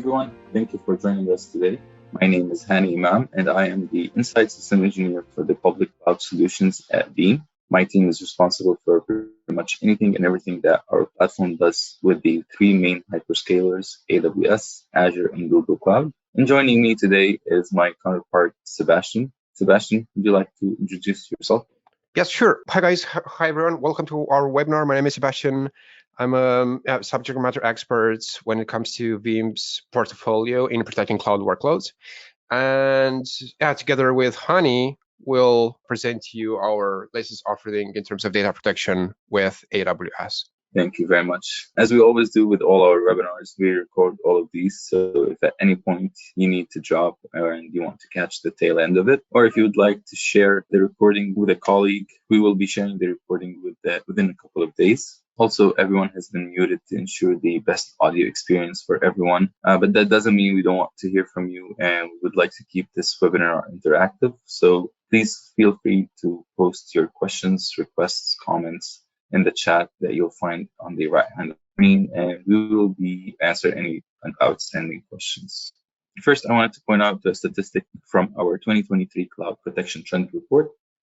everyone. Thank you for joining us today. My name is Hani Imam, and I am the Insight System Engineer for the Public Cloud Solutions at Veeam. My team is responsible for pretty much anything and everything that our platform does with the three main hyperscalers, AWS, Azure, and Google Cloud. And joining me today is my counterpart, Sebastian. Sebastian, would you like to introduce yourself? Yes, sure. Hi, guys. Hi, everyone. Welcome to our webinar. My name is Sebastian. I'm a subject matter expert when it comes to Veeam's portfolio in protecting cloud workloads. And together with Hani, we'll present to you our latest offering in terms of data protection with AWS. Thank you very much. As we always do with all our webinars, we record all of these. So if at any point you need to drop and you want to catch the tail end of it, or if you would like to share the recording with a colleague, we will be sharing the recording within a couple of days. Also, everyone has been muted to ensure the best audio experience for everyone. But that doesn't mean we don't want to hear from you, and we would like to keep this webinar interactive. So please feel free to post your questions, requests, comments in the chat that you'll find on the right-hand screen, and we will be answering any outstanding questions. First, I wanted to point out a statistic from our 2023 Cloud Protection Trend Report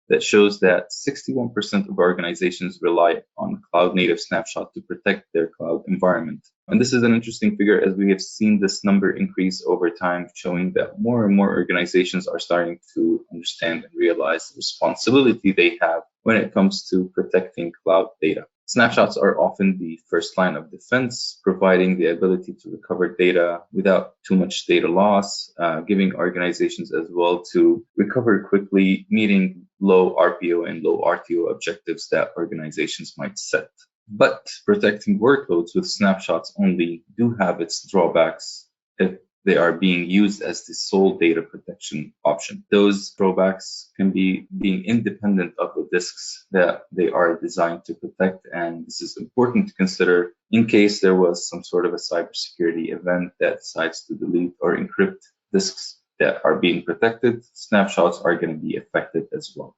that shows that 61% of organizations rely on cloud-native snapshot to protect their cloud environment. And this is an interesting figure as we have seen this number increase over time, showing that more and more organizations are starting to understand and realize the responsibility they have when it comes to protecting cloud data. Snapshots are often the first line of defense, providing the ability to recover data without too much data loss, giving organizations as well to recover quickly, meeting low RPO and low RTO objectives that organizations might set. But protecting workloads with snapshots only do have its drawbacks if they are being used as the sole data protection option. Those drawbacks can be being independent of the disks that they are designed to protect, and this is important to consider in case there was some sort of a cybersecurity event that decides to delete or encrypt disks that are being protected. Snapshots are going to be affected as well.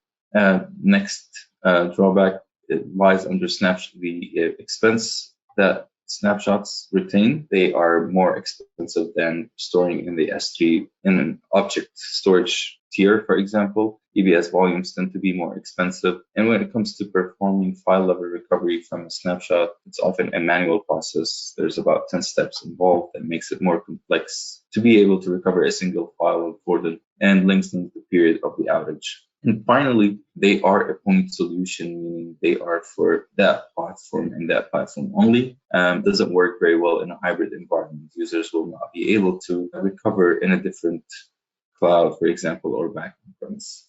Next drawback, it lies under the expense that snapshots retain. They are more expensive than storing in the S3 in an object storage tier, for example. EBS volumes tend to be more expensive. And when it comes to performing file level recovery from a snapshot, it's often a manual process. There's about 10 steps involved that makes it more complex to be able to recover a single file for the and lengthening the period of the outage. And finally, they are a point solution, meaning they are for that platform and that platform only. Doesn't work very well in a hybrid environment. Users will not be able to recover in a different cloud, for example, or back on premise.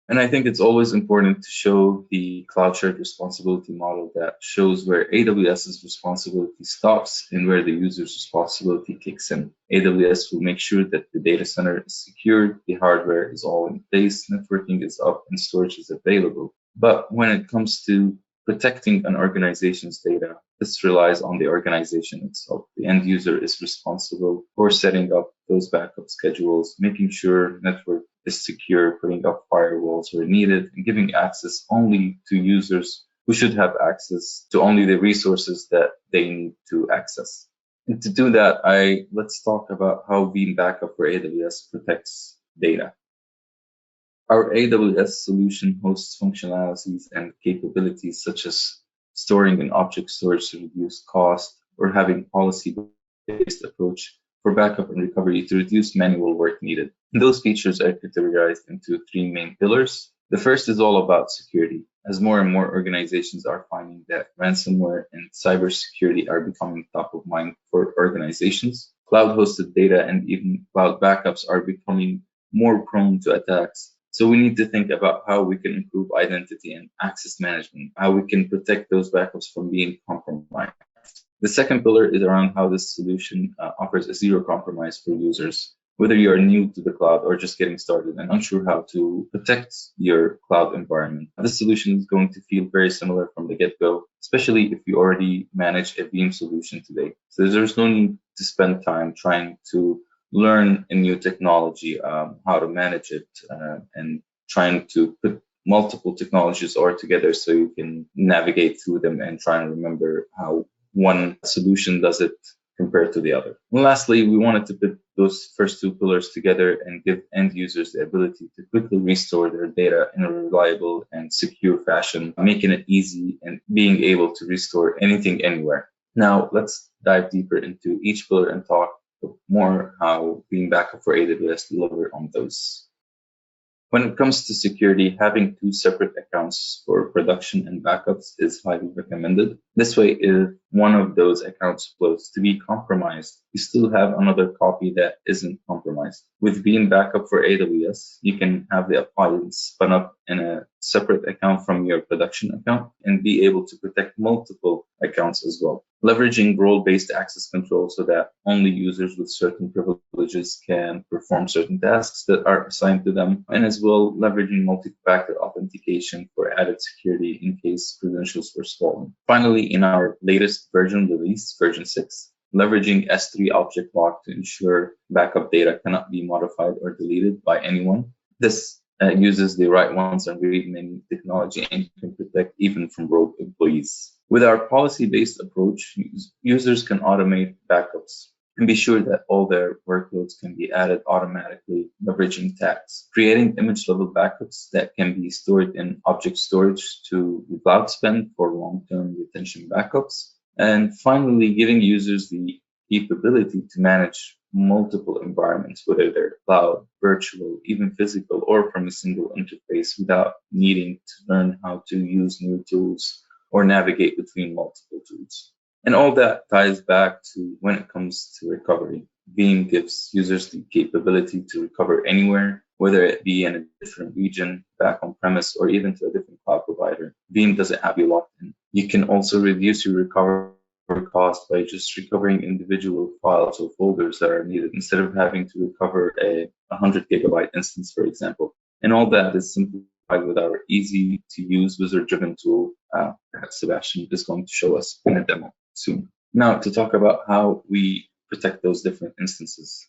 And I think it's always important to show the cloud shared responsibility model that shows where AWS's responsibility stops and where the user's responsibility kicks in. AWS will make sure that the data center is secured, the hardware is all in place, networking is up, and storage is available. But when it comes to protecting an organization's data, this relies on the organization itself. The end user is responsible for setting up those backup schedules, making sure network is secure, putting up firewalls where needed, and giving access only to users who should have access to only the resources that they need to access. And to do that, let's talk about how Veeam Backup for AWS protects data. Our AWS solution hosts functionalities and capabilities such as storing in object storage to reduce cost, or having policy-based approach for backup and recovery to reduce manual work needed. And those features are categorized into three main pillars. The first is all about security. As more and more organizations are finding that ransomware and cybersecurity are becoming top of mind for organizations, cloud-hosted data and even cloud backups are becoming more prone to attacks. So we need to think about how we can improve identity and access management, how we can protect those backups from being compromised. The second pillar is around how this solution offers a zero compromise for users. Whether you are new to the cloud or just getting started and unsure how to protect your cloud environment, this solution is going to feel very similar from the get-go, especially if you already manage a Veeam solution today. So there's no need to spend time trying to learn a new technology, how to manage it, and trying to put multiple technologies all together so you can navigate through them and try and remember how one solution does it compared to the other. And lastly, we wanted to put those first two pillars together and give end users the ability to quickly restore their data in a reliable and secure fashion, making it easy and being able to restore anything anywhere. Now, let's dive deeper into each pillar and talk more how Veeam Backup for AWS deliver on those. When it comes to security, having two separate accounts for production and backups is highly recommended. This way, if one of those accounts flows to be compromised, you still have another copy that isn't compromised. With Veeam Backup for AWS, you can have the appliance spun up in a separate account from your production account and be able to protect multiple accounts as well. Leveraging role-based access control so that only users with certain privileges can perform certain tasks that are assigned to them, and as well leveraging multi-factor authentication for added security in case credentials were stolen. Finally, in our latest version release, version 6, leveraging S3 object lock to ensure backup data cannot be modified or deleted by anyone. This uses the write once and read many technology and can protect even from rogue employees. With our policy-based approach, users can automate backups and be sure that all their workloads can be added automatically, leveraging tags, creating image-level backups that can be stored in object storage to the cloud spend for long-term retention backups, and finally, giving users the capability to manage multiple environments, whether they're cloud, virtual, even physical, or from a single interface without needing to learn how to use new tools or navigate between multiple tools. And all that ties back to when it comes to recovery. Veeam gives users the capability to recover anywhere, whether it be in a different region, back on premise, or even to a different cloud provider. Veeam doesn't have you locked in. You can also reduce your recovery cost by just recovering individual files or folders that are needed instead of having to recover a 100 gigabyte instance, for example. And all that is simplified with our easy to use wizard driven tool that Sebastian is going to show us in a demo soon. Now, to talk about how we protect those different instances,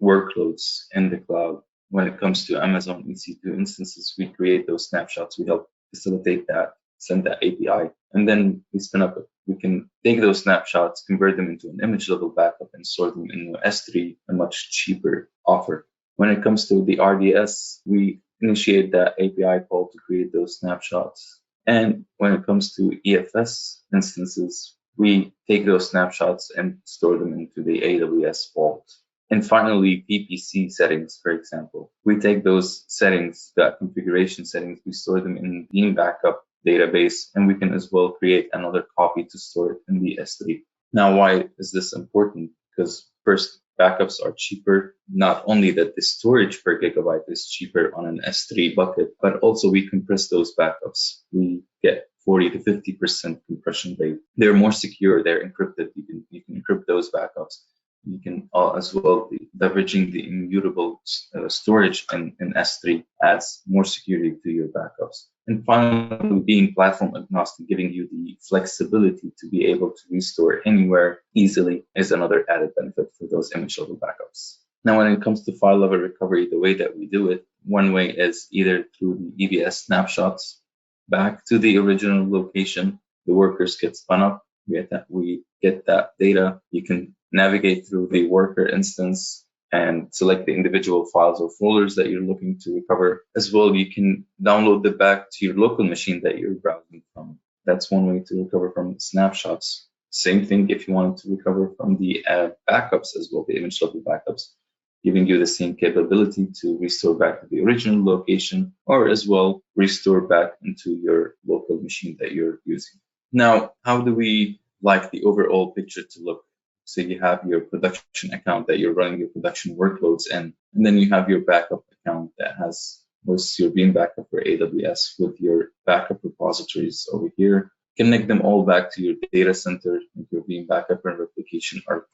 workloads in the cloud. When it comes to Amazon EC2 instances, we create those snapshots. We help facilitate that, send that API, and then we spin up. We can take those snapshots, convert them into an image level backup, and store them in S3, a much cheaper offer. When it comes to the RDS, we initiate that API call to create those snapshots. And when it comes to EFS instances, we take those snapshots and store them into the AWS vault. And finally, VPC settings, for example. We take those settings, that configuration settings, we store them in Veeam Backup database, and we can as well create another copy to store it in the S3. Now, why is this important? Because first, backups are cheaper. Not only that the storage per gigabyte is cheaper on an S3 bucket, but also we compress those backups. We get 40 to 50% compression rate. They're more secure. They're encrypted. You can encrypt those backups. You can as well be leveraging the immutable storage in S3 adds more security to your backups. And finally, being platform agnostic, giving you the flexibility to be able to restore anywhere easily is another added benefit for those image level backups. Now, when it comes to file level recovery, the way that we do it, one way is either through the EBS snapshots back to the original location. The workers get spun up. We get that data. You can navigate through the worker instance and select the individual files or folders that you're looking to recover. As well, you can download them back to your local machine that you're browsing from. That's one way to recover from snapshots. Same thing if you wanted to recover from the backups as well, the image level backups, giving you the same capability to restore back to the original location, or as well restore back into your local machine that you're using. Now, how do we like the overall picture to look? So you have your production account that you're running your production workloads in, and then you have your backup account that hosts your Veeam Backup for AWS with your backup repositories over here. Connect them all back to your data center with your Veeam Backup and Replication, our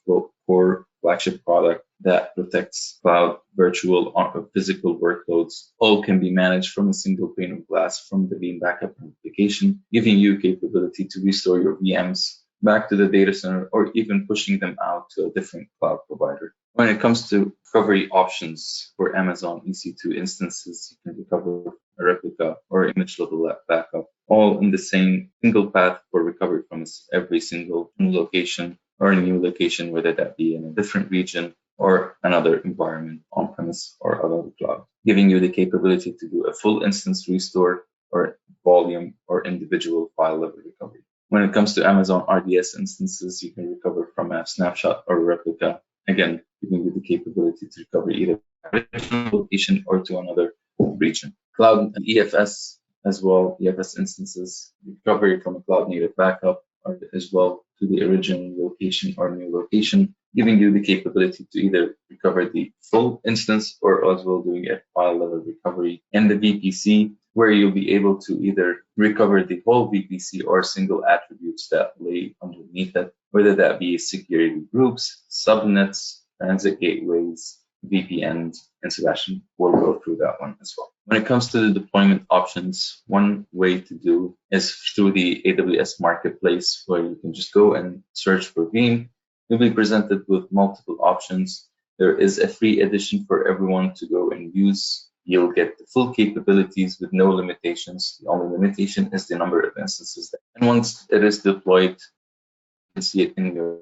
core flagship product that protects cloud, virtual, or physical workloads. All can be managed from a single pane of glass from the Veeam Backup and Replication, giving you capability to restore your VMs back to the data center or even pushing them out to a different cloud provider. When it comes to recovery options for Amazon EC2 instances, you can recover a replica or image level backup, all in the same single path for recovery from every single location. or a new location, whether that be in a different region or another environment on-premise or other cloud, giving you the capability to do a full instance restore or volume or individual file level recovery. When it comes to Amazon RDS instances, you can recover from a snapshot or a replica, again, giving you the capability to recover either original location or to another region. Cloud EFS as well, EFS instances, recovery from a cloud native backup or as well to the original location or new location, giving you the capability to either recover the full instance or as well doing a file level recovery. And the VPC, where you'll be able to either recover the whole VPC or single attributes that lay underneath it, whether that be security groups, subnets, transit gateways, VPNs, and Sebastian will go through that one as well. When it comes to the deployment options, one way to do is through the AWS Marketplace, where you can just go and search for Veeam. You'll be presented with multiple options. There is a free edition for everyone to go and use. You'll get the full capabilities with no limitations. The only limitation is the number of instances. And once it is deployed, you can see it in your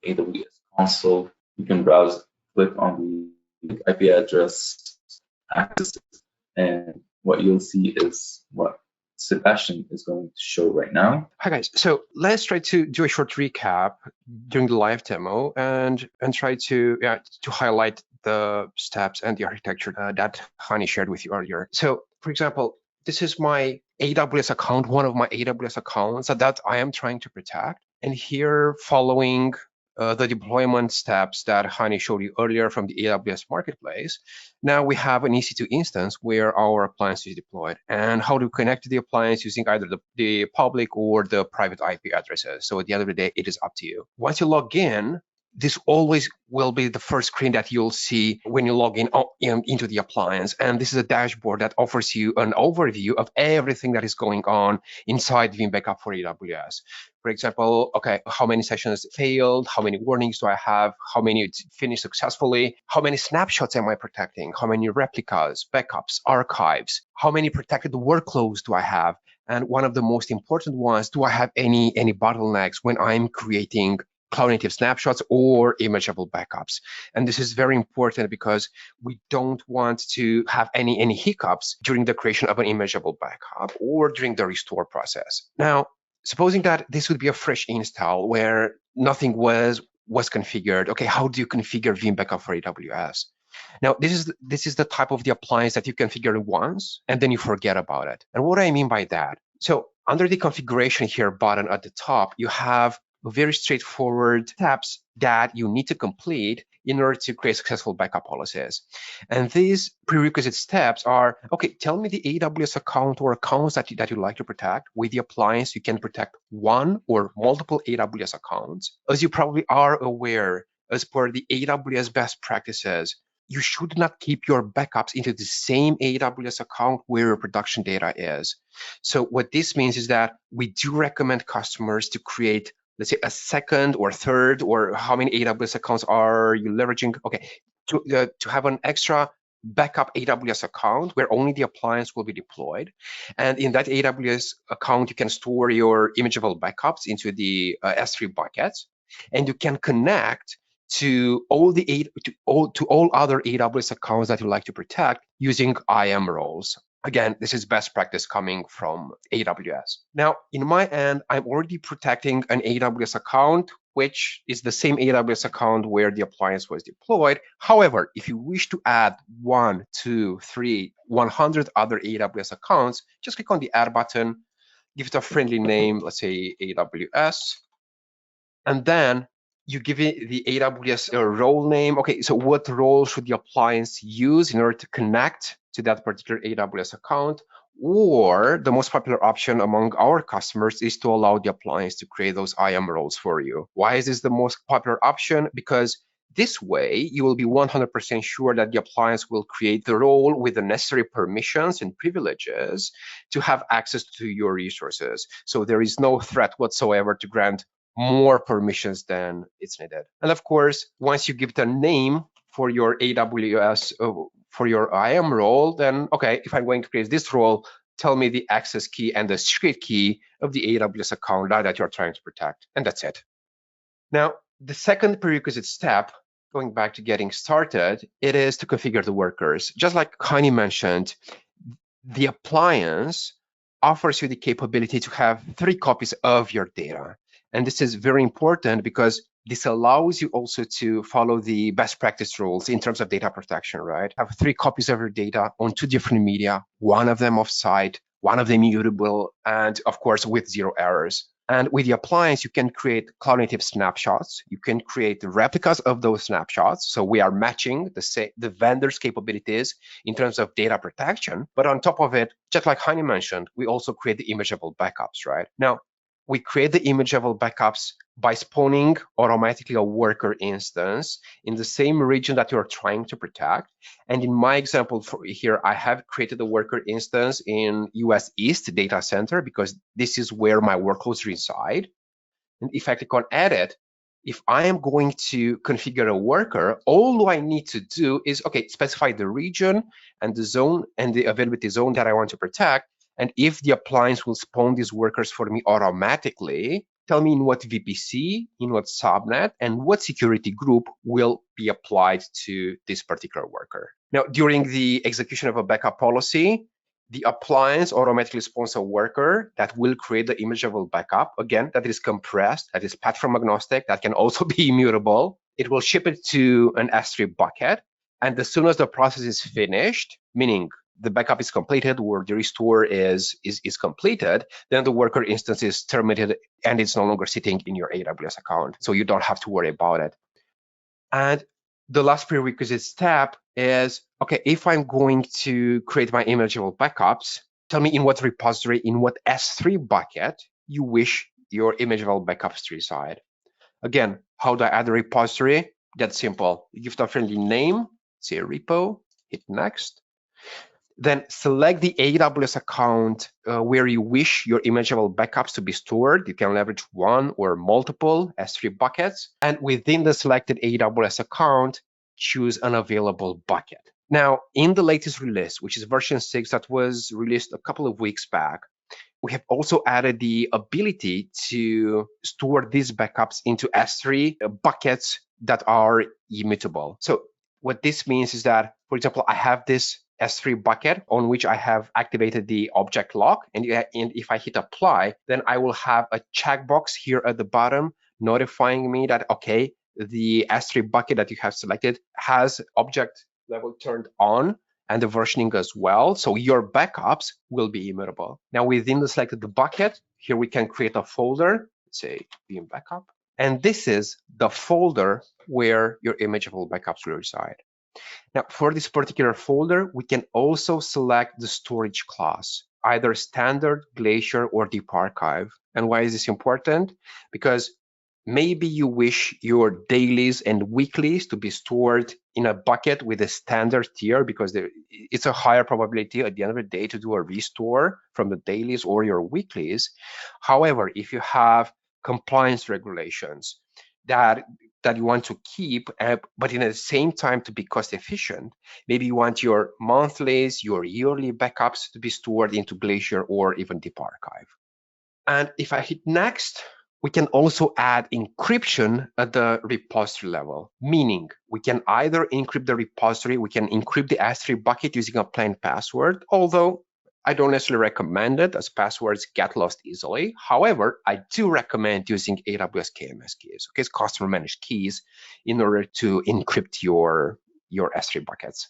AWS console. You can browse, click on the IP address, access it, and what you'll see is what Sebastian is going to show right now. Hi guys, so let's try to do a short recap during the live demo and try to highlight the steps and the architecture that Hani shared with you earlier. So for example, this is my AWS account, one of my AWS accounts that I am trying to protect. And here, following the deployment steps that Hani showed you earlier from the AWS Marketplace, now we have an EC2 instance where our appliance is deployed. And how to connect to the appliance using either the public or the private IP addresses. So at the end of the day, it is up to you. Once you log in, this always will be the first screen that you'll see when you log in into the appliance. And this is a dashboard that offers you an overview of everything that is going on inside Veeam Backup for AWS. For example, okay, how many sessions failed? How many warnings do I have? How many finished successfully? How many snapshots am I protecting? How many replicas, backups, archives? How many protected workloads do I have? And one of the most important ones, do I have any bottlenecks when I'm creating cloud native snapshots or imageable backups? And this is very important because we don't want to have any hiccups during the creation of an imageable backup or during the restore process. Now, supposing that this would be a fresh install where nothing was configured. Okay, how do you configure Veeam Backup for AWS? Now, this is the type of the appliance that you configure once and then you forget about it. And what do I mean by that? So under the configuration here button at the top, you have very straightforward steps that you need to complete in order to create successful backup policies. And these prerequisite steps are, okay, tell me the AWS account or accounts that you'd like to protect. With the appliance, you can protect one or multiple AWS accounts. As you probably are aware, as per the AWS best practices, you should not keep your backups into the same AWS account where your production data is. So what this means is that we do recommend customers to create, let's say, a second or third, or how many AWS accounts are you leveraging? Okay, to have an extra backup AWS account where only the appliance will be deployed. And in that AWS account, you can store your imageable backups into the S3 buckets, and you can connect to all other AWS accounts that you like to protect using IAM roles. Again, this is best practice coming from AWS. Now, in my end, I'm already protecting an AWS account, which is the same AWS account where the appliance was deployed. However, if you wish to add 1, 2, 3, 100 other AWS accounts, just click on the Add button, give it a friendly name, let's say AWS, and then you give it the AWS role name. Okay, so what role should the appliance use in order to connect to that particular AWS account? Or the most popular option among our customers is to allow the appliance to create those IAM roles for you. Why is this the most popular option? Because this way, you will be 100% sure that the appliance will create the role with the necessary permissions and privileges to have access to your resources. So there is no threat whatsoever to grant more permissions than it's needed. And of course, once you give it a name for your AWS, for your IAM role, then, okay, if I'm going to create this role, tell me the access key and the secret key of the AWS account that you're trying to protect. And that's it. Now, the second prerequisite step, going back to getting started, it is to configure the workers. Just like Heini mentioned, the appliance offers you the capability to have 3 copies of your data. And this is very important because this allows you also to follow the best practice rules in terms of data protection, right? Have 3 copies of your data on 2 different media, one of them offsite, one of them mutable, and of course with 0 errors. And with the appliance, you can create cloud-native snapshots. You can create replicas of those snapshots. So we are matching the vendor's capabilities in terms of data protection. But on top of it, just like Heini mentioned, we also create the imageable backups, right? Now, we create the imageable backups by spawning automatically a worker instance in the same region that you're trying to protect. And in my example here, I have created a worker instance in US East data center because this is where my workloads reside. And if I click on edit, if I am going to configure a worker, all I need to do is, okay, specify the region and the zone and the availability zone that I want to protect. And if the appliance will spawn these workers for me automatically, tell me in what VPC, in what subnet, and what security group will be applied to this particular worker. Now, during the execution of a backup policy, the appliance automatically spawns a worker that will create the imageable backup. Again, that is compressed, that is platform agnostic, that can also be immutable. It will ship it to an S3 bucket. And as soon as the process is finished, meaning the backup is completed or the restore is completed, then the worker instance is terminated and it's no longer sitting in your AWS account. So you don't have to worry about it. And the last prerequisite step is, okay, if I'm going to create my imageable backups, tell me in what repository, in what S3 bucket you wish your imageable backups to reside. Again, how do I add a repository? That's simple. You give it a friendly name, say repo, hit next. Then select the AWS account where you wish your imageable backups to be stored. You can leverage one or multiple S3 buckets. And within the selected AWS account, choose an available bucket. Now, in the latest release, which is version 6 that was released a couple of weeks back, we have also added the ability to store these backups into S3 buckets that are immutable. So what this means is that, for example, I have this S3 bucket on which I have activated the object lock. And if I hit apply, then I will have a checkbox here at the bottom notifying me that, okay, the S3 bucket that you have selected has object level turned on and the versioning as well. So your backups will be immutable. Now within the selected bucket, here we can create a folder, let's say Veeam Backup. And this is the folder where your imageable backups will reside. Now, for this particular folder, we can also select the storage class, either standard, glacier, or deep archive. And why is this important? Because maybe you wish your dailies and weeklies to be stored in a bucket with a standard tier because it's a higher probability at the end of the day to do a restore from the dailies or your weeklies. However, if you have compliance regulations that you want to keep, but in the same time to be cost efficient, maybe you want your monthlies, your yearly backups to be stored into Glacier or even Deep Archive. And if I hit next, we can also add encryption at the repository level, meaning we can either encrypt the repository, we can encrypt the S3 bucket using a plain password, although I don't necessarily recommend it as passwords get lost easily. However, I do recommend using AWS KMS keys, okay, customer managed keys, in order to encrypt your S3 buckets.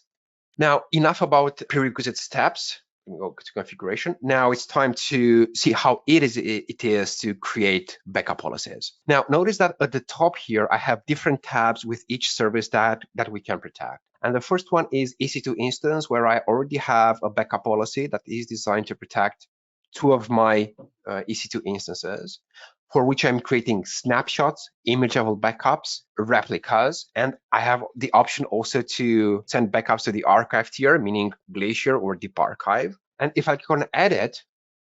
Now, enough about prerequisite steps. We go to configuration. Now it's time to see how it is to create backup policies. Now, notice that at the top here, I have different tabs with each service that we can protect. And the first one is EC2 instance, where I already have a backup policy that is designed to protect 2 of my EC2 instances, for which I'm creating snapshots, imageable backups, replicas, and I have the option also to send backups to the archive tier, meaning Glacier or Deep Archive. And if I click on Edit,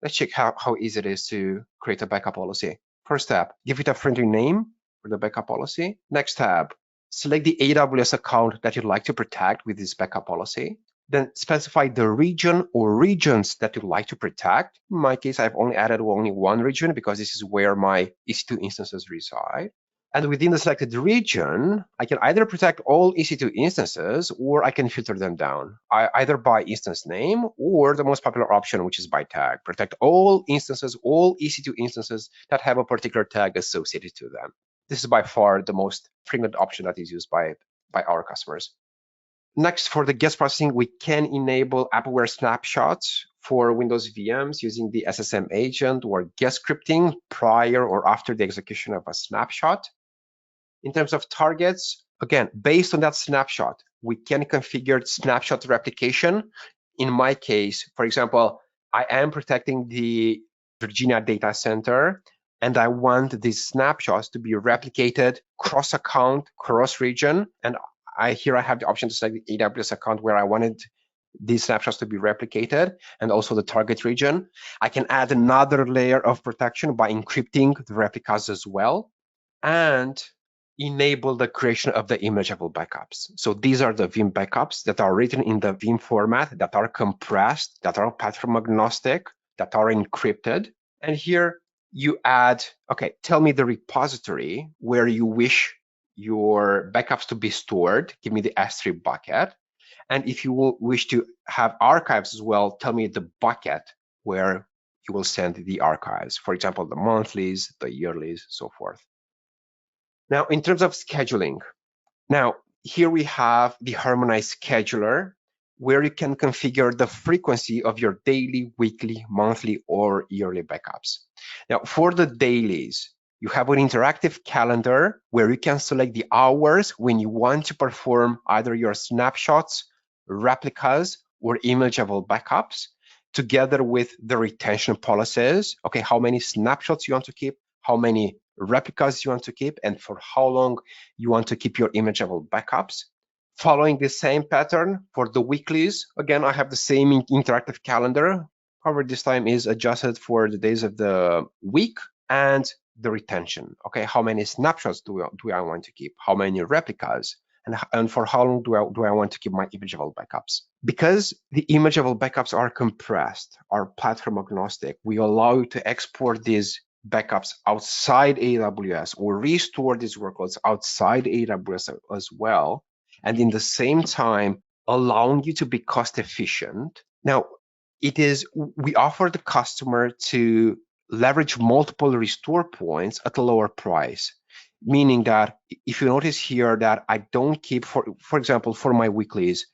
let's check how easy it is to create a backup policy. First tab, give it a friendly name for the backup policy. Next tab, select the AWS account that you'd like to protect with this backup policy. Then specify the region or regions that you'd like to protect. In my case, I've only added only one region because this is where my EC2 instances reside. And within the selected region, I can either protect all EC2 instances, or I can filter them down, either by instance name or the most popular option, which is by tag. Protect all instances, all EC2 instances that have a particular tag associated to them. This is by far the most frequent option that is used by our customers. Next, for the guest processing, we can enable app-aware snapshots for Windows VMs using the SSM agent or guest scripting prior or after the execution of a snapshot. In terms of targets, again, based on that snapshot, we can configure snapshot replication. In my case, for example, I am protecting the Virginia data center, and I want these snapshots to be replicated cross-account, cross-region. And here I have the option to select the AWS account where I wanted these snapshots to be replicated, and also the target region. I can add another layer of protection by encrypting the replicas as well, and enable the creation of the imageable backups. So these are the Veeam backups that are written in the Veeam format, that are compressed, that are platform agnostic, that are encrypted. And here you add, okay, tell me the repository where you wish your backups to be stored. Give me the S3 bucket. And if you wish to have archives as well, tell me the bucket where you will send the archives. For example, the monthlies, the yearlies, so forth. Now, in terms of scheduling, now here we have the harmonized scheduler where you can configure the frequency of your daily, weekly, monthly, or yearly backups. Now, for the dailies, you have an interactive calendar where you can select the hours when you want to perform either your snapshots, replicas, or imageable backups, together with the retention policies. Okay, how many snapshots you want to keep, how many replicas you want to keep, and for how long you want to keep your imageable backups. Following the same pattern for the weeklies, again, I have the same interactive calendar. However, this time is adjusted for the days of the week and the retention. Okay, how many snapshots do I want to keep? How many replicas? And for how long do I want to keep my imageable backups? Because the imageable backups are compressed, are platform agnostic, we allow you to export these backups outside AWS or restore these workloads outside AWS as well, and in the same time allowing you to be cost efficient. Now, we offer the customer to leverage multiple restore points at a lower price, meaning that if you notice here that I don't keep, for example, for my weeklies,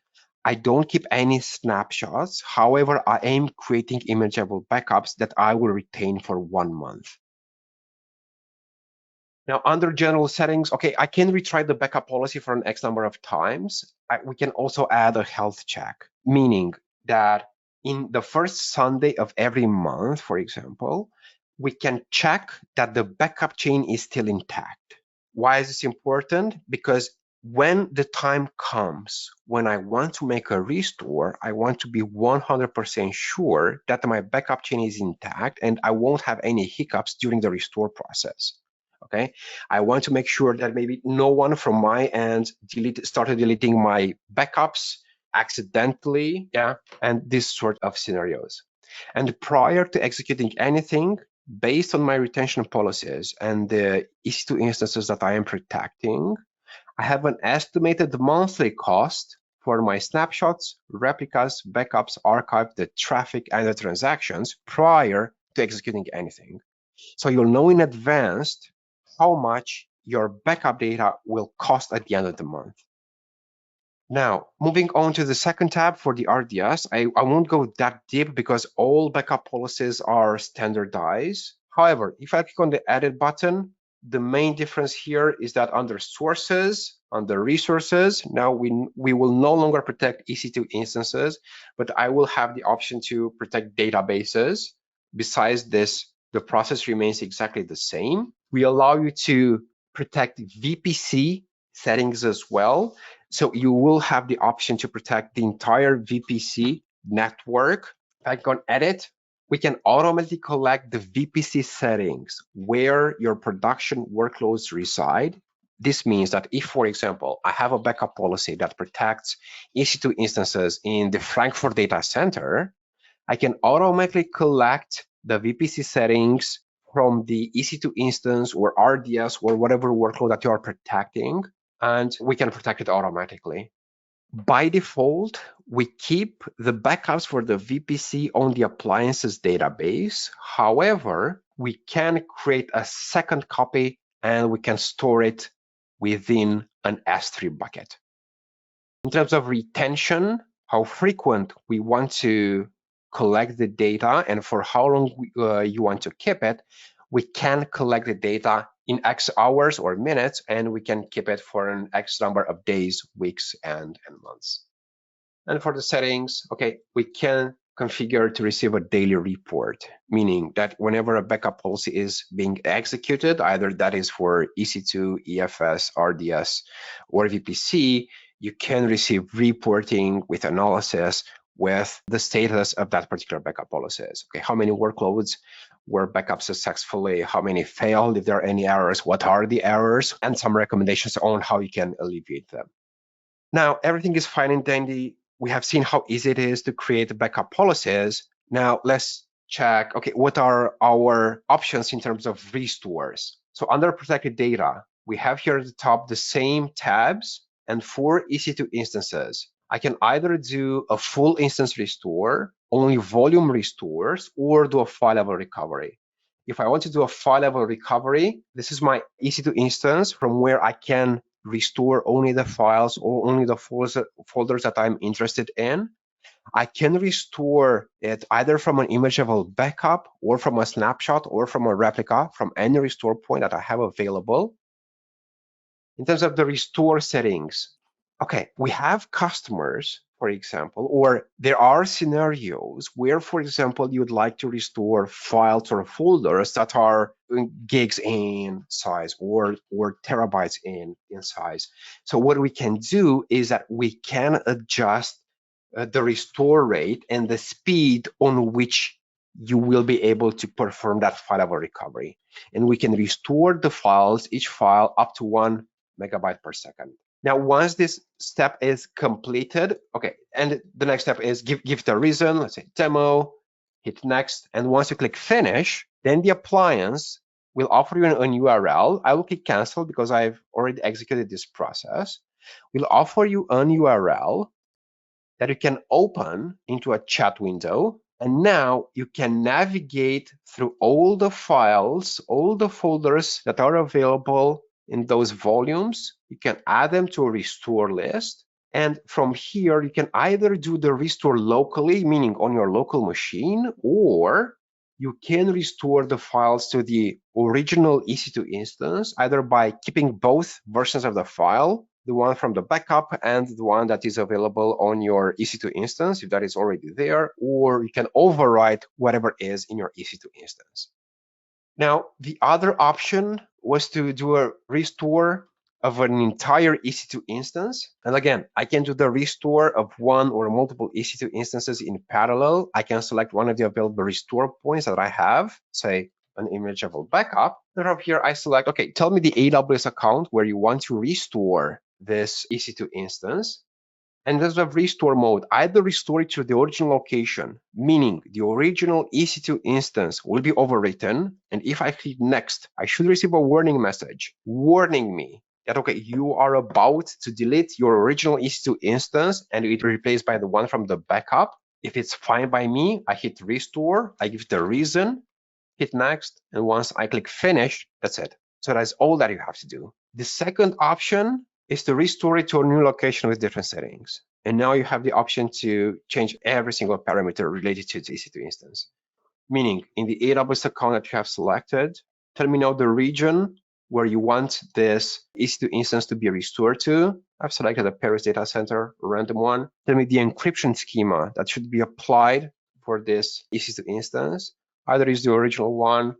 I don't keep any snapshots. However, I am creating imageable backups that I will retain for 1 month. Now, under general settings, okay, I can retry the backup policy for an X number of times. We can also add a health check, meaning that in the first Sunday of every month, for example, we can check that the backup chain is still intact. Why is this important? Because when the time comes when I want to make a restore, I want to be 100% sure that my backup chain is intact and I won't have any hiccups during the restore process. Okay, I want to make sure that maybe no one from my end started deleting my backups accidentally, and this sort of scenarios. And prior to executing anything, based on my retention policies and the EC2 instances that I am protecting, I have an estimated monthly cost for my snapshots, replicas, backups, archive, the traffic, and the transactions prior to executing anything. So you'll know in advance how much your backup data will cost at the end of the month. Now, moving on to the second tab for the RDS, I won't go that deep because all backup policies are standardized. However, if I click on the edit button, the main difference here is that under sources, under resources, now we will no longer protect EC2 instances, but I will have the option to protect databases. Besides this, the process remains exactly the same. We allow you to protect VPC settings as well. So you will have the option to protect the entire VPC network. If I click on edit, we can automatically collect the VPC settings where your production workloads reside. This means that if, for example, I have a backup policy that protects EC2 instances in the Frankfurt data center, I can automatically collect the VPC settings from the EC2 instance or RDS or whatever workload that you are protecting, and we can protect it automatically. By default, we keep the backups for the VPC on the appliances database. However, we can create a second copy and we can store it within an S3 bucket. In terms of retention, how frequent we want to collect the data and for how long you want to keep it, we can collect the data in X hours or minutes, and we can keep it for an X number of days, weeks, and months. And for the settings, okay, we can configure to receive a daily report, meaning that whenever a backup policy is being executed, either that is for EC2, EFS, RDS, or VPC, you can receive reporting with analysis with the status of that particular backup policies. Okay, how many workloads were backup successfully, how many failed, if there are any errors, what are the errors, and some recommendations on how you can alleviate them. Now, everything is fine and dandy. We have seen how easy it is to create backup policies. Now, let's check, okay, what are our options in terms of restores? So under protected data, we have here at the top the same tabs, and for EC2 instances, I can either do a full instance restore, only volume restores, or do a file level recovery. If I want to do a file level recovery, this is my EC2 instance from where I can restore only the files or only the folders that I'm interested in. I can restore it either from an image level backup or from a snapshot or from a replica from any restore point that I have available. In terms of the restore settings, okay, we have customers, for example, or there are scenarios where, for example, you would like to restore files or folders that are gigs in size or terabytes in size. So what we can do is that we can adjust the restore rate and the speed on which you will be able to perform that file level recovery. And we can restore the files, each file up to 1 megabyte per second. Now, once this step is completed, okay, and the next step is give the reason, let's say demo, hit next, and once you click finish, then the appliance will offer you an URL. I will click cancel because I've already executed this process. We'll offer you an URL that you can open into a chat window. And now you can navigate through all the files, all the folders that are available in those volumes. You can add them to a restore list. And from here, you can either do the restore locally, meaning on your local machine, or you can restore the files to the original EC2 instance, either by keeping both versions of the file, the one from the backup and the one that is available on your EC2 instance, if that is already there, or you can overwrite whatever is in your EC2 instance. Now, the other option was to do a restore of an entire EC2 instance. And again, I can do the restore of one or multiple EC2 instances in parallel. I can select one of the available restore points that I have, say an image level backup. And from here, I select, okay, tell me the AWS account where you want to restore this EC2 instance. And in terms of restore mode, either restore it to the original location, meaning the original EC2 instance will be overwritten. And if I click next, I should receive a warning message warning me that, okay, you are about to delete your original EC2 instance and it will be replaced by the one from the backup. If it's fine by me, I hit restore, I give the reason, hit next, and once I click finish, that's it. So that's all that you have to do. The second option is to restore it to a new location with different settings. And now you have the option to change every single parameter related to the EC2 instance. Meaning, in the AWS account that you have selected, tell me now the region where you want this EC2 instance to be restored to. I've selected a Paris data center, a random one. Tell me the encryption schema that should be applied for this EC2 instance. Either use the original one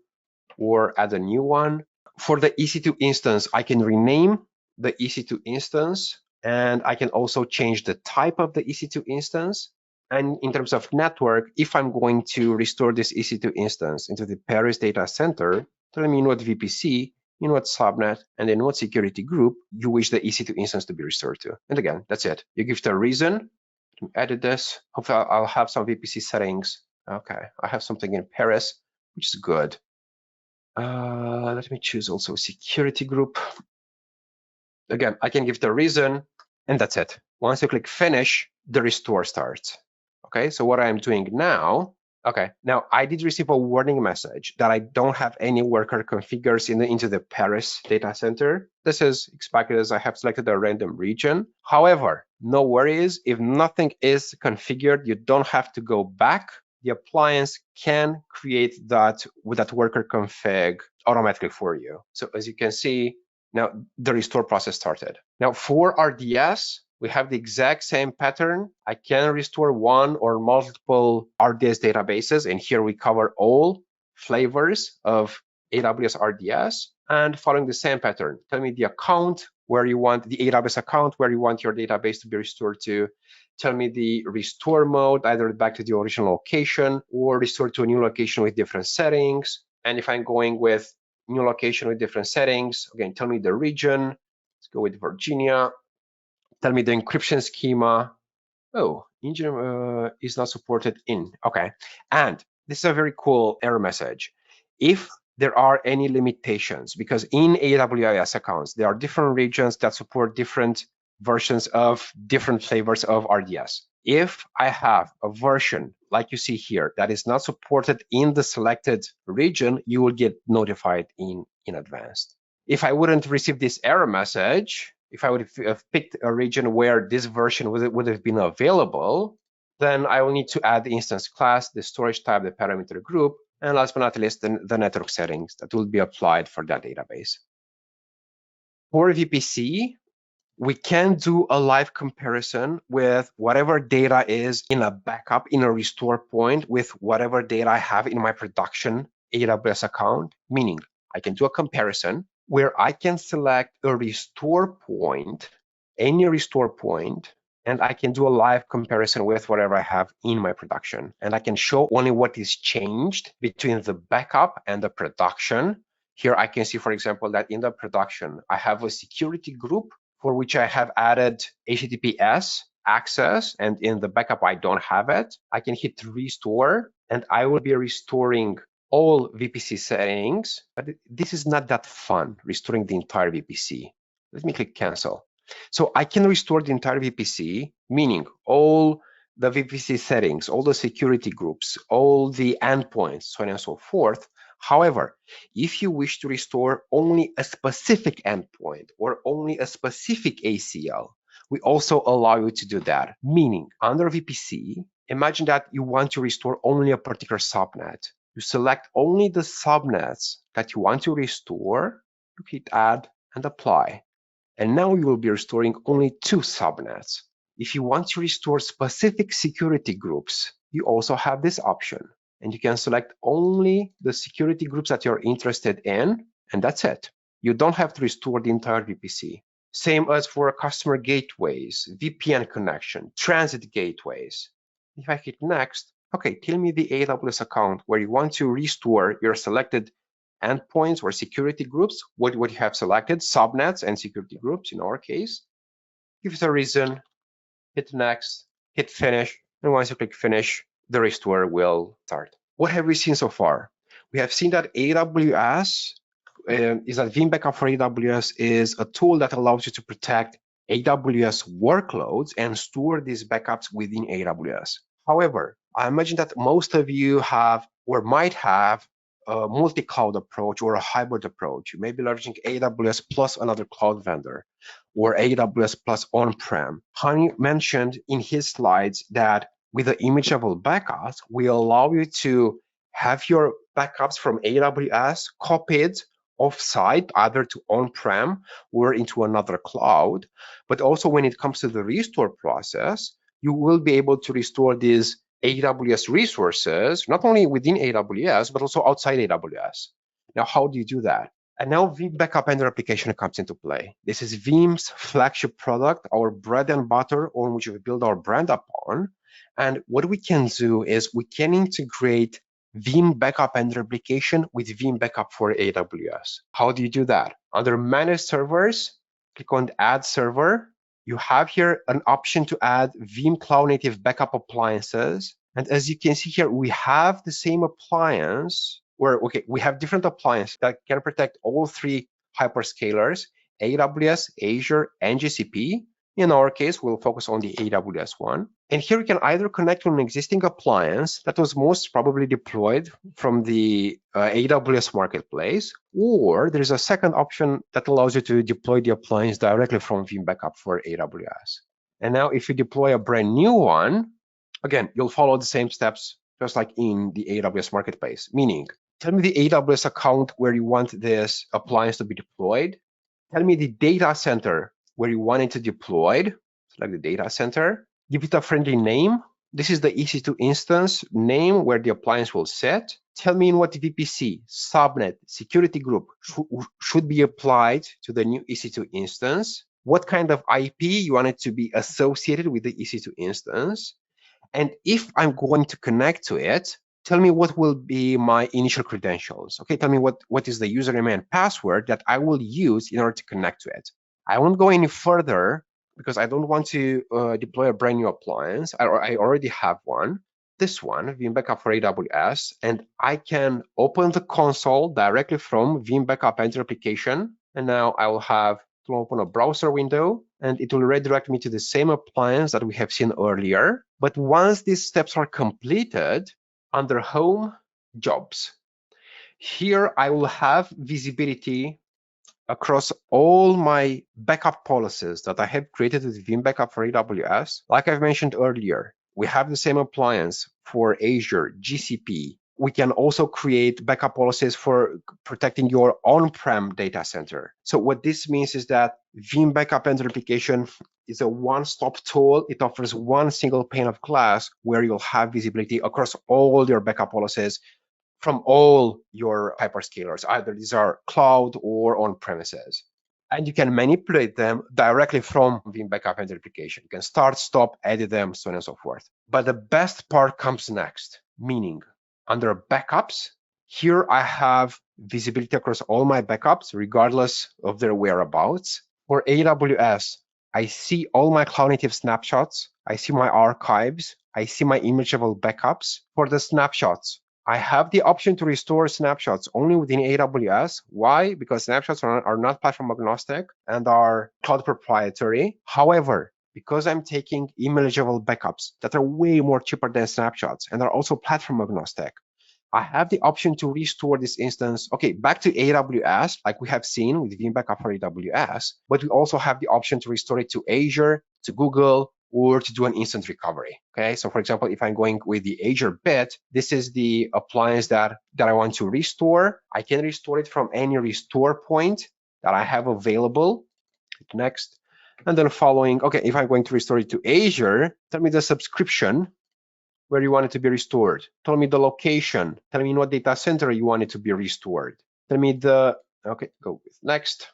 or add a new one. For the EC2 instance, I can rename the EC2 instance, and I can also change the type of the EC2 instance. And in terms of network, if I'm going to restore this EC2 instance into the Paris data center, tell me in what VPC, in what subnet, and in what security group you wish the EC2 instance to be restored to. And again, that's it. You give the reason. Edit this. Hopefully I'll have some VPC settings. Okay, I have something in Paris, which is good. Let me choose also security group. Again, I can give the reason, and that's it. Once you click finish, the restore starts. Okay, so what I'm doing now, okay, now I did receive a warning message that I don't have any worker configures into the Paris data center. This is expected as I have selected a random region. However, no worries, if nothing is configured, you don't have to go back. The appliance can create that with that worker config automatically for you. So as you can see, now the restore process started. Now for RDS, we have the exact same pattern. I can restore one or multiple RDS databases, and here we cover all flavors of AWS RDS. And following the same pattern, tell me the account where you want the AWS account where you want your database to be restored to. Tell me the restore mode, either back to the original location or restore to a new location with different settings. And if I'm going with new location with different settings, again, tell me the region. Let's go with Virginia. Tell me the encryption schema. Oh, engine is not supported in. Okay. And this is a very cool error message. If there are any limitations, because in AWS accounts, there are different regions that support different versions of different flavors of RDS. If I have a version like you see here that is not supported in the selected region, you will get notified in advance. If I wouldn't receive this error message, if I would have picked a region where this version would have been available, then I will need to add the instance class, the storage type, the parameter group, and last but not least, the network settings that will be applied for that database. For VPC, we can do a live comparison with whatever data is in a backup, in a restore point, with whatever data I have in my production AWS account, meaning I can do a comparison where I can select a restore point, any restore point, and I can do a live comparison with whatever I have in my production. And I can show only what is changed between the backup and the production. Here I can see, for example, that in the production, I have a security group for which I have added HTTPS access, and in the backup, I don't have it. I can hit restore, and I will be restoring all VPC settings, but this is not that fun, restoring the entire VPC. Let me click cancel. So I can restore the entire VPC, meaning all the VPC settings, all the security groups, all the endpoints, so on and so forth. However, if you wish to restore only a specific endpoint or only a specific ACL, we also allow you to do that. Meaning, under VPC, imagine that you want to restore only a particular subnet. You select only the subnets that you want to restore, you hit add and apply. And now you will be restoring only 2 subnets. If you want to restore specific security groups, you also have this option. And you can select only the security groups that you're interested in, and that's it. You don't have to restore the entire VPC. Same as for customer gateways, VPN connection, transit gateways. If I hit next, okay, tell me the AWS account where you want to restore your selected endpoints or security groups, what you have selected, subnets and security groups in our case. Give it a reason, hit next, hit finish, and once you click finish, the restore will start. What have we seen so far? We have seen that AWS is that Veeam Backup for AWS is a tool that allows you to protect AWS workloads and store these backups within AWS. However, I imagine that most of you have or might have a multi-cloud approach or a hybrid approach. You may be leveraging AWS plus another cloud vendor or AWS plus on-prem. Hani mentioned in his slides that with the image level backups, we allow you to have your backups from AWS copied off-site, either to on-prem or into another cloud. But also when it comes to the restore process, you will be able to restore these AWS resources, not only within AWS, but also outside AWS. Now, how do you do that? And now Veeam Backup Ender application comes into play. This is Veeam's flagship product, our bread and butter on which we build our brand upon. And what we can do is we can integrate Veeam Backup Ender application with Veeam Backup for AWS. How do you do that? Under Manage Servers, click on Add Server. You have here an option to add Veeam Cloud Native Backup appliances. And as you can see here, we have the same appliance where, okay, we have different appliances that can protect all three hyperscalers, AWS, Azure, and GCP. In our case, we'll focus on the AWS one. And here you can either connect to an existing appliance that was most probably deployed from the AWS marketplace, or there's a second option that allows you to deploy the appliance directly from Veeam Backup for AWS. And now if you deploy a brand new one, again, you'll follow the same steps just like in the AWS marketplace, meaning tell me the AWS account where you want this appliance to be deployed. Tell me the data center where you want it to deploy. Select the data center. Give it a friendly name. This is the EC2 instance name where the appliance will sit. Tell me in what VPC, subnet, security group should be applied to the new EC2 instance. What kind of IP you want it to be associated with the EC2 instance. And if I'm going to connect to it, tell me what will be my initial credentials. Okay, tell me what is the username and password that I will use in order to connect to it. I won't go any further because I don't want to deploy a brand new appliance. I already have one, this one, Veeam Backup for AWS, and I can open the console directly from Veeam Backup Enter application. And now I will have to open a browser window, and it will redirect me to the same appliance that we have seen earlier. But once these steps are completed, under Home, Jobs, here I will have visibility across all my backup policies that I have created with Veeam Backup for AWS. Like I've mentioned earlier, we have the same appliance for Azure, GCP. We can also create backup policies for protecting your on-prem data center. So what this means is that Veeam Backup Enter application is a one-stop tool. It offers one single pane of glass where you'll have visibility across all your backup policies from all your hyperscalers. Either these are cloud or on-premises. And you can manipulate them directly from Veeam Backup Enter application. You can start, stop, edit them, so on and so forth. But the best part comes next, meaning under backups, here I have visibility across all my backups, regardless of their whereabouts. For AWS, I see all my cloud native snapshots. I see my archives. I see my imageable backups. For the snapshots, I have the option to restore snapshots only within AWS. Why? Because snapshots are not platform agnostic and are cloud proprietary. However, because I'm taking email-eligible backups that are way more cheaper than snapshots and are also platform agnostic, I have the option to restore this instance, okay, back to AWS, like we have seen with Veeam Backup for AWS, but we also have the option to restore it to Azure, to Google, or to do an instant recovery. Okay, so for example, if I'm going with the Azure bit, this is the appliance that I want to restore. I can restore it from any restore point that I have available. Click next. And then following, okay, if I'm going to restore it to Azure, tell me the subscription where you want it to be restored. Tell me the location. Tell me in what data center you want it to be restored. Tell me the, okay, go with next.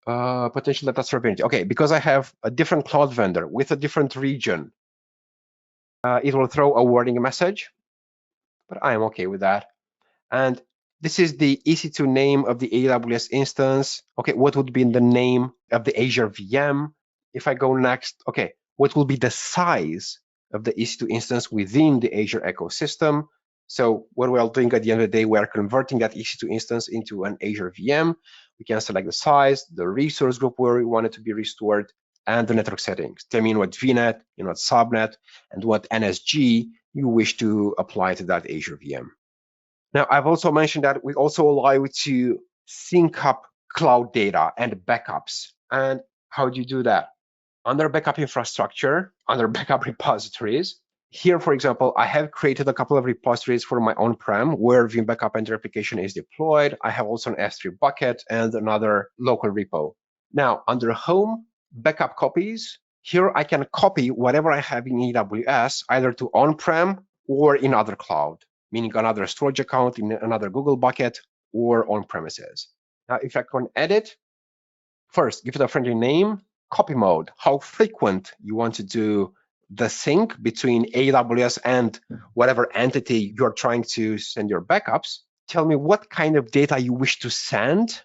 Potential data sovereignty. Okay, because I have a different cloud vendor with a different region, it will throw a warning message, but I am okay with that. And this is the EC2 name of the AWS instance. Okay, what would be the name of the Azure VM? If I go next, okay, what will be the size of the EC2 instance within the Azure ecosystem? So what we are doing at the end of the day, we are converting that EC2 instance into an Azure VM. We can select the size, the resource group where we want it to be restored, and the network settings. Tell me in what VNet, in what subnet, and what NSG you wish to apply to that Azure VM. Now, I've also mentioned that we also allow you to sync up cloud data and backups. And how do you do that? Under backup infrastructure, under backup repositories, here, for example, I have created a couple of repositories for my on-prem where Veeam Backup Enter application is deployed. I have also an S3 bucket and another local repo. Now, under Home, Backup Copies, here I can copy whatever I have in AWS, either to on-prem or in other cloud, meaning another storage account in another Google bucket or on-premises. Now, if I can edit, first, give it a friendly name, copy mode, how frequent you want to do the sync between AWS and whatever entity you're trying to send your backups. Tell me what kind of data you wish to send.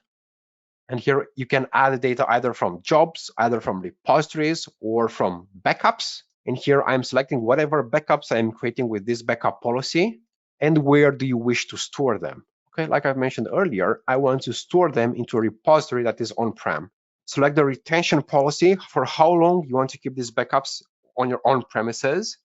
And here you can add the data either from jobs, either from repositories, or from backups. And here I'm selecting whatever backups I'm creating with this backup policy and where do you wish to store them. Okay, like I mentioned earlier, I want to store them into a repository that is on-prem. Select the retention policy for how long you want to keep these backups on your own premises.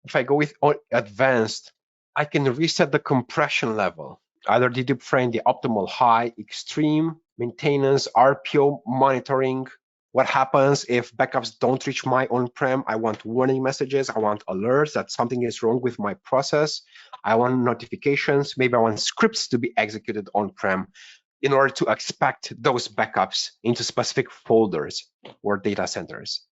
If I go with advanced, I can reset the compression level, either dedefine the optimal high, extreme, maintenance, RPO monitoring. What happens if backups don't reach my on-prem? I want warning messages. I want alerts that something is wrong with my process. I want notifications. Maybe I want scripts to be executed on-prem in order to expect those backups into specific folders or data centers.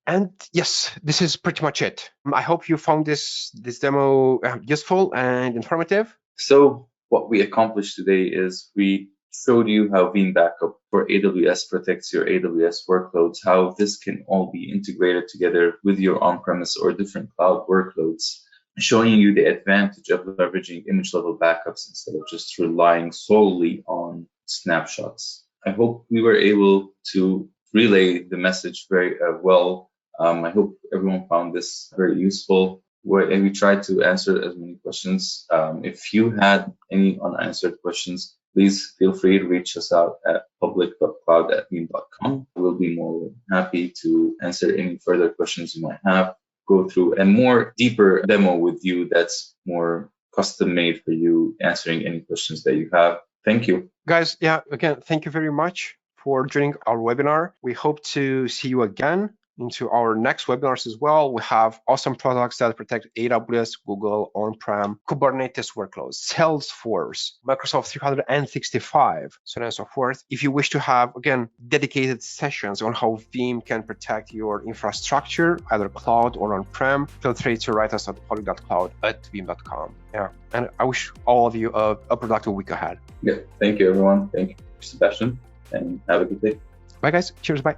And yes, this is pretty much it. I hope you found this demo useful and informative. So what we accomplished today is we showed you how Veeam Backup for AWS protects your AWS workloads, how this can all be integrated together with your on-premise or different cloud workloads, showing you the advantage of leveraging image-level backups instead of just relying solely on snapshots. I hope we were able to relay the message very well. I hope everyone found this very useful. We tried to answer as many questions. If you had any unanswered questions, please feel free to reach us out at public.cloud@veeam.com. We'll be more happy to answer any further questions you might have, go through a more deeper demo with you that's more custom made for you, answering any questions that you have. Thank you. Guys, yeah, again, thank you very much for joining our webinar. We hope to see you again into our next webinars as well. We have awesome products that protect AWS, Google, on-prem, Kubernetes workloads, Salesforce, Microsoft 365, so on and so forth. If you wish to have, again, dedicated sessions on how Veeam can protect your infrastructure, either cloud or on-prem, feel free to write us at public.cloud@veeam.com. Yeah, and I wish all of you a productive week ahead. Yeah, thank you, everyone. Thank you, Sebastian, and have a good day. Bye, guys. Cheers. Bye.